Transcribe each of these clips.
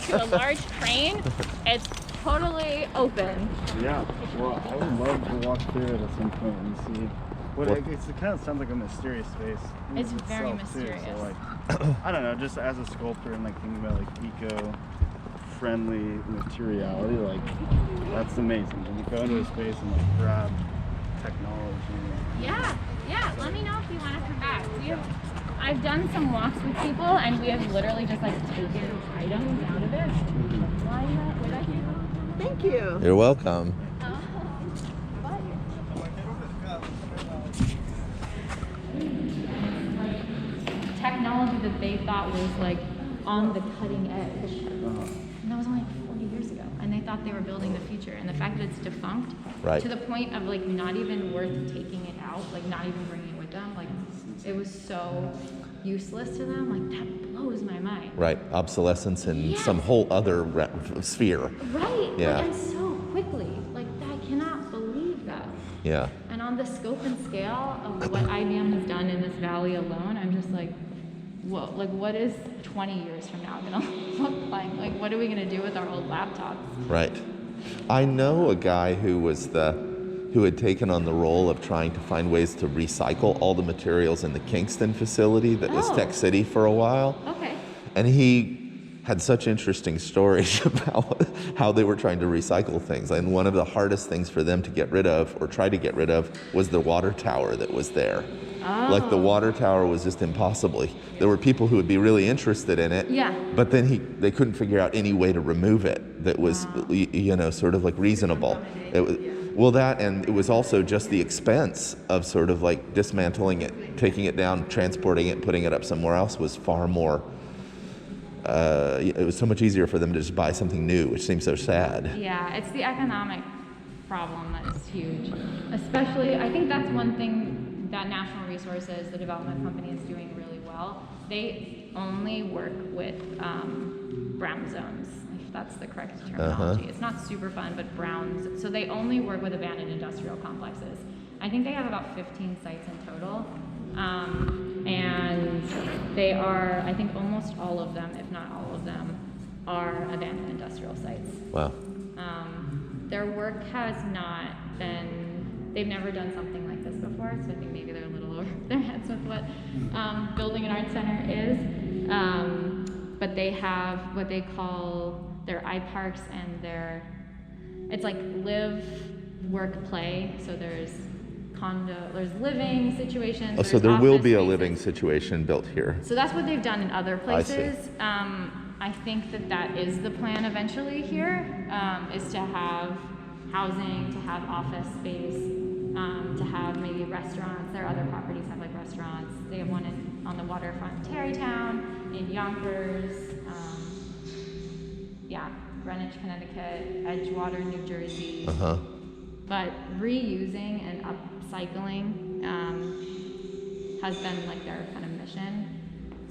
to a large crane. It's totally open. Yeah, well, I would love to walk through it at some point and see what it kind of sounds like a mysterious space. It's very mysterious. Too, so like, I don't know, just as a sculptor and like thinking about like eco-friendly materiality, like that's amazing. When you go into a space and like grab technology. Yeah, let me know if you want to come back. I've done some walks with people and we have literally just like taken items out of it. Thank you. You're welcome. Technology that they thought was like on the cutting edge. And that was only 40 years ago. And they thought they were building the future. And the fact that it's defunct to the point of like not even worth taking it out, like not even bringing it with them, like it was so useless to them, like that blows my mind. Right, obsolescence in some whole other sphere. Right, yeah. And so quickly, like I cannot believe that. Yeah. And on the scope and scale of what IBM has done in this valley alone, I'm just like, whoa, like what is 20 years from now gonna look like? Like what are we gonna do with our old laptops? Right. I know a guy who had taken on the role of trying to find ways to recycle all the materials in the Kingston facility that was Tech City for a while. Okay. And he had such interesting stories about how they were trying to recycle things. And one of the hardest things for them to get rid of, or try to get rid of, was the water tower that was there. Like the water tower was just impossible. There were people who would be really interested in it, but then they couldn't figure out any way to remove it that was, sort of like reasonable. Well, that, and it was also just the expense of sort of like dismantling it, taking it down, transporting it, putting it up somewhere else was far more, it was so much easier for them to just buy something new, which seems so sad. Yeah, it's the economic problem that is huge. Especially, I think that's one thing that National Resources, the development company, is doing really well. They only work with brown zones, if that's the correct terminology. It's not super fun, but browns. So they only work with abandoned industrial complexes. I think they have about 15 sites in total. And they are, I think almost all of them, if not all of them, are abandoned industrial sites. Wow. Their work has not been, they've never done something like this before, so I think maybe they're a little over their heads with what building an art center is. But they have what they call their iParks and it's like live, work, play. So there's there's living situations. So there will be a living situation built here. So that's what they've done in other places. I see. I think that is the plan eventually here, is to have housing, to have office space, to have maybe restaurants. Their other properties have like restaurants. They have one on the waterfront in Tarrytown, in Yonkers, Greenwich, Connecticut, Edgewater, New Jersey. But reusing and upcycling has been like their kind of mission.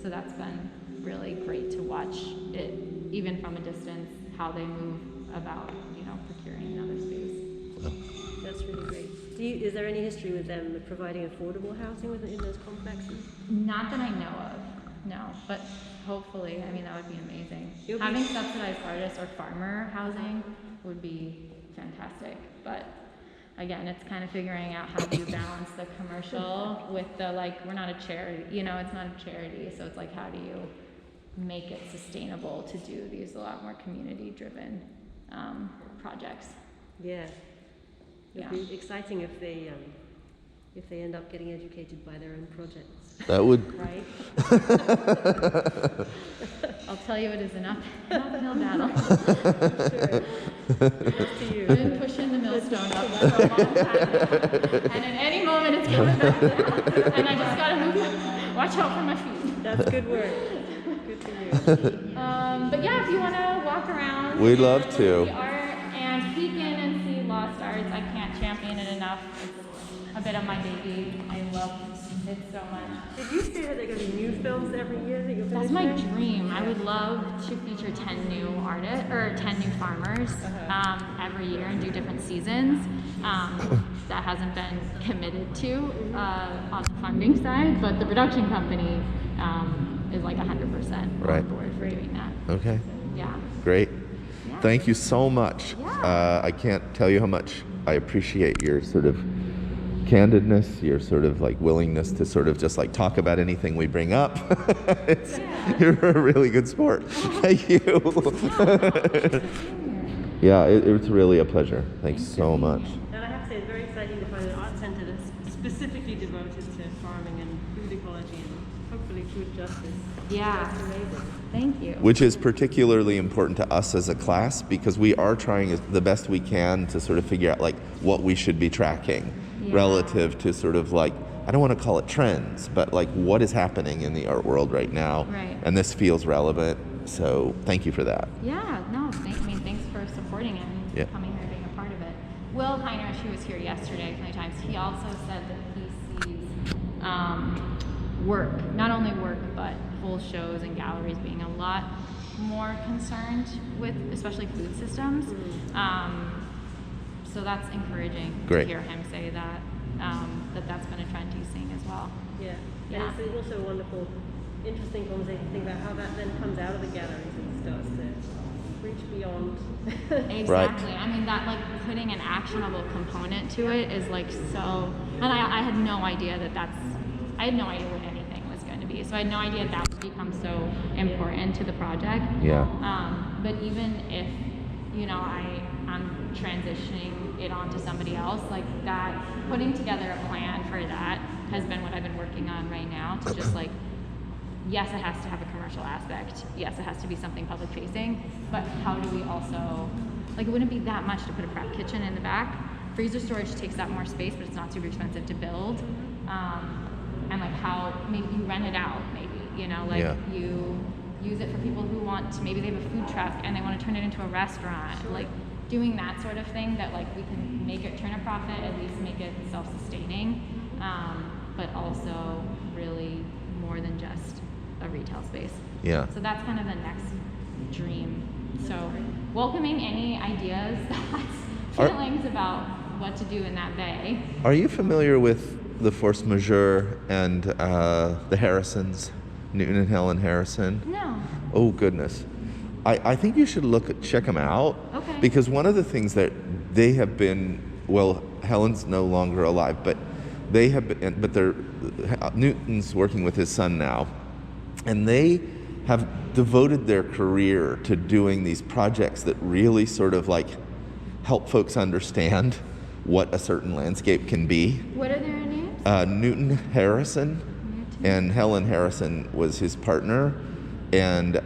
So that's been really great to watch it, even from a distance, how they move about, procuring another space. That's really great. Is there any history with them providing affordable housing in those complexes? Not that I know of, no. But hopefully, that would be amazing. Having subsidized artist or farmer housing would be fantastic. But again, it's kind of figuring out how do you balance the commercial with the, we're not a charity, it's not a charity, so it's like, how do you make it sustainable to do these a lot more community-driven projects? Yeah. It'd be exciting if they end up getting educated by their own projects. That would. Right? I'll tell you, it is an uphill battle. Sure. Up to you. I've been pushing the millstone up for a long time. And at any moment it's coming back down. And I just gotta watch out for my feet. That's good work. Good for you. But yeah, if you wanna walk around. We'd love to. See art and peek in and see lost arts, I can't champion it enough. It's a bit of my baby. I love it so much. Did you say that they're going to be new films every year that you're That's my dream. I would love to feature 10 new artists or 10 new farmers every year and do different seasons. That hasn't been committed to on the funding side, but the production company is like 100% on board for doing that. Okay. Yeah. great. Yeah. Thank you so much. Yeah. I can't tell you how much I appreciate your sort of candidness, your sort of like willingness to sort of just like talk about anything we bring up. You're a really good sport. Thank you. Yeah, it's really a pleasure. Thanks so much. And I have to say, it's very exciting to find an art center that's specifically devoted to farming and food ecology and hopefully food justice. Yeah. That's amazing. Thank you. Which is particularly important to us as a class because we are trying the best we can to sort of figure out like what we should be tracking relative to sort of like, I don't want to call it trends, but like what is happening in the art world right now. Right. And this feels relevant. So thank you for that. Yeah, no, thanks for supporting it and coming here and being a part of it. Will Heinrich, who was here yesterday many times, he also said that he sees work, not only work, but whole shows and galleries being a lot more concerned with, especially food systems. So that's encouraging to hear him say that, that's been a trend he's seeing as well. Yeah. Yeah. And it's also a wonderful, interesting conversation to think about how that then comes out of the galleries and starts to reach beyond. Exactly. I mean, that like putting an actionable component to it is like so, and I had no idea I had no idea what anything was going to be. So I had no idea that would become so important to the project. Yeah. But even if, I'm transitioning it onto somebody else, like that, putting together a plan for that has been what I've been working on right now to just like, yes, it has to have a commercial aspect. Yes, it has to be something public facing, but how do we also, like it wouldn't be that much to put a prep kitchen in the back. Freezer storage takes up more space, but it's not super expensive to build. And like how, maybe you rent it out, you use it for people who want, maybe they have a food truck and they want to turn it into a restaurant. Like doing that sort of thing that like we can make it turn a profit, at least make it self-sustaining, but also really more than just a retail space. Yeah. So that's kind of the next dream. So welcoming any ideas, thoughts, feelings about what to do in that bay. Are you familiar with the Force Majeure and the Harrisons, Newton and Helen Harrison? No. Oh goodness. I think you should check them out. Okay. Because one of the things that they have been, well, Helen's no longer alive, but they have been, but they're, Newton's working with his son now, and they have devoted their career to doing these projects that really sort of like help folks understand what a certain landscape can be. What are their names? Newton Harrison, and Helen Harrison was his partner, and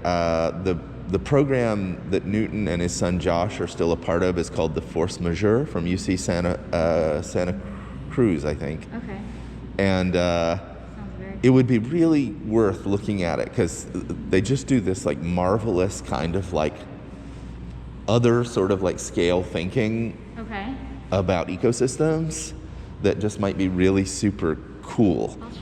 the program that Newton and his son Josh are still a part of is called the Force Majeure from UC Santa Cruz, I think. Okay. And it would be really worth looking at it because they just do this like marvelous kind of like other sort of like scale thinking about ecosystems that just might be really super cool. I'll check it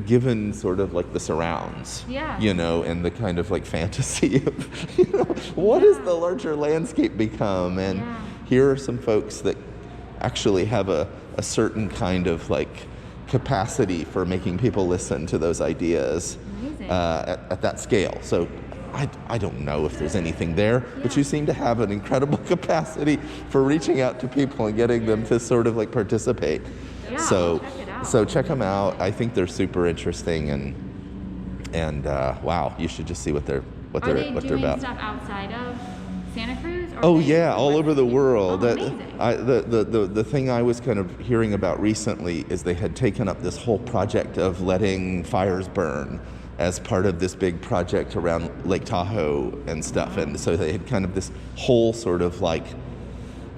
Given sort of like the surrounds, and the kind of like fantasy of, what does the larger landscape become? And here are some folks that actually have a certain kind of like capacity for making people listen to those ideas at that scale. So I don't know if there's anything there, but you seem to have an incredible capacity for reaching out to people and getting them to sort of like participate. Yeah, So check it out. So check them out. I think they're super interesting, and wow, you should just see what they're Are they doing about. stuff outside of Santa Cruz? Or Oh yeah, all over the world. Oh, amazing. The thing I was kind of hearing about recently is they had taken up this whole project of letting fires burn as part of this big project around Lake Tahoe and stuff, and so they had kind of this whole sort of like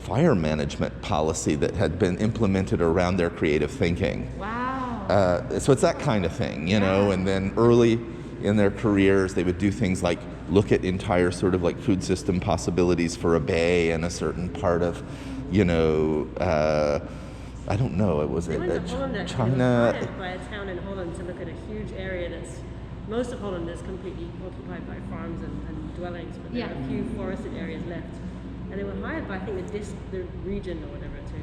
fire management policy that had been implemented around their creative thinking. Wow. So it's that kind of thing, and then early in their careers, they would do things like look at entire sort of like food system possibilities for a bay and a certain part of, I don't know, it was They went to Holland actually. China. They were hired by a town in Holland to look at a huge area that's, most of Holland is completely occupied by farms and dwellings, but there are a few forested areas left. And they were hired by, I think, the region or whatever to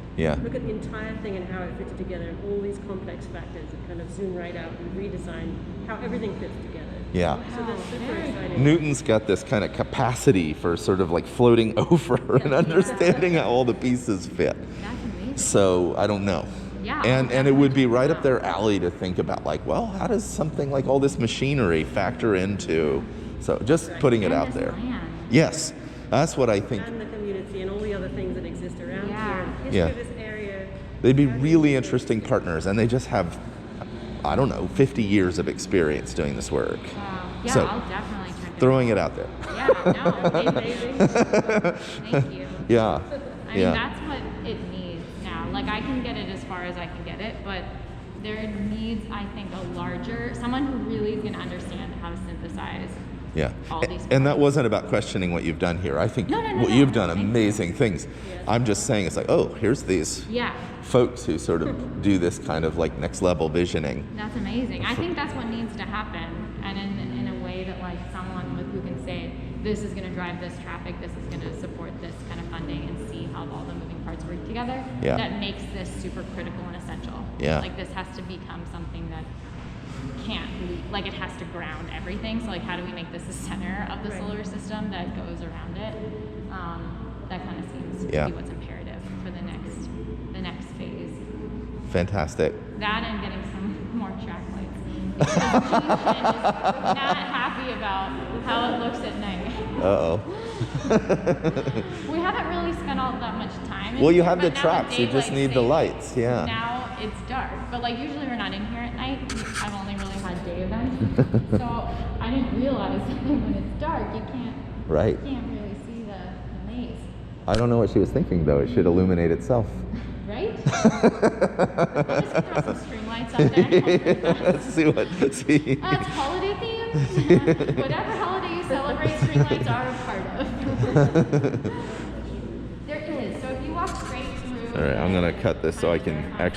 look at the entire thing and how it fitted together and all these complex factors and kind of zoom right out and redesign how everything fits together. Yeah. So that's super very exciting. Newton's got this kind of capacity for sort of like floating over and understanding how all the pieces fit. That's amazing. So I don't know. Yeah, And it would be definitely right check up it their out. alley to think about like, well, how does something like all this machinery factor into? So just putting it And out this there. land. Yes, that's what I think. And the community and all the other things that exist around Yeah. here. And history Yeah. of this area. They'd be really interesting partners, and they just have, I don't know, 50 years of experience doing this work. Wow. Yeah, So, I'll definitely check it Throwing it out there. out. Yeah, no, amazing. Thank you. Yeah. I mean, Yeah. that's what it needs now. Like, I can get it as far as I can get it, but there needs, I think, a larger, someone who really is going to understand how to synthesize. Yeah. All these And that wasn't about questioning what you've done here. I think No, no, no, what no, you've no, done thank you. amazing things. I'm just saying it's like, oh, here's these Yeah, folks who sort of do this kind of like next level visioning. that's amazing. I think that's what needs to happen, and in a way that like someone who can say this is going to drive this traffic, this is going to support this kind of funding, and see how all the moving parts work together. Yeah. That makes this super critical and essential. Yeah. Like this has to become something that can't like it has to ground everything. So like how do we make this the center of the Right. solar system that goes around it? That kind of seems Yeah. to be what's imperative for the next phase. Fantastic. That and getting some more track lights. Because Jason is not happy about how it looks at night. Uh-oh. We haven't really spent all that much time in Well, you here, have the but now tracks, you daylight just need the savings, lights, yeah. Now it's dark, but like usually we're not in here at night. I've only really had day events, so I didn't realize that when it's dark you can't Right. really see the maze, I don't know what she was thinking though. It should illuminate itself. right? I'll just throw some string lights up there. See. It's holiday themed. Whatever holiday you celebrate, string lights are a part of. There is. So if you walk straight through. All right, I'm gonna cut this so I can actually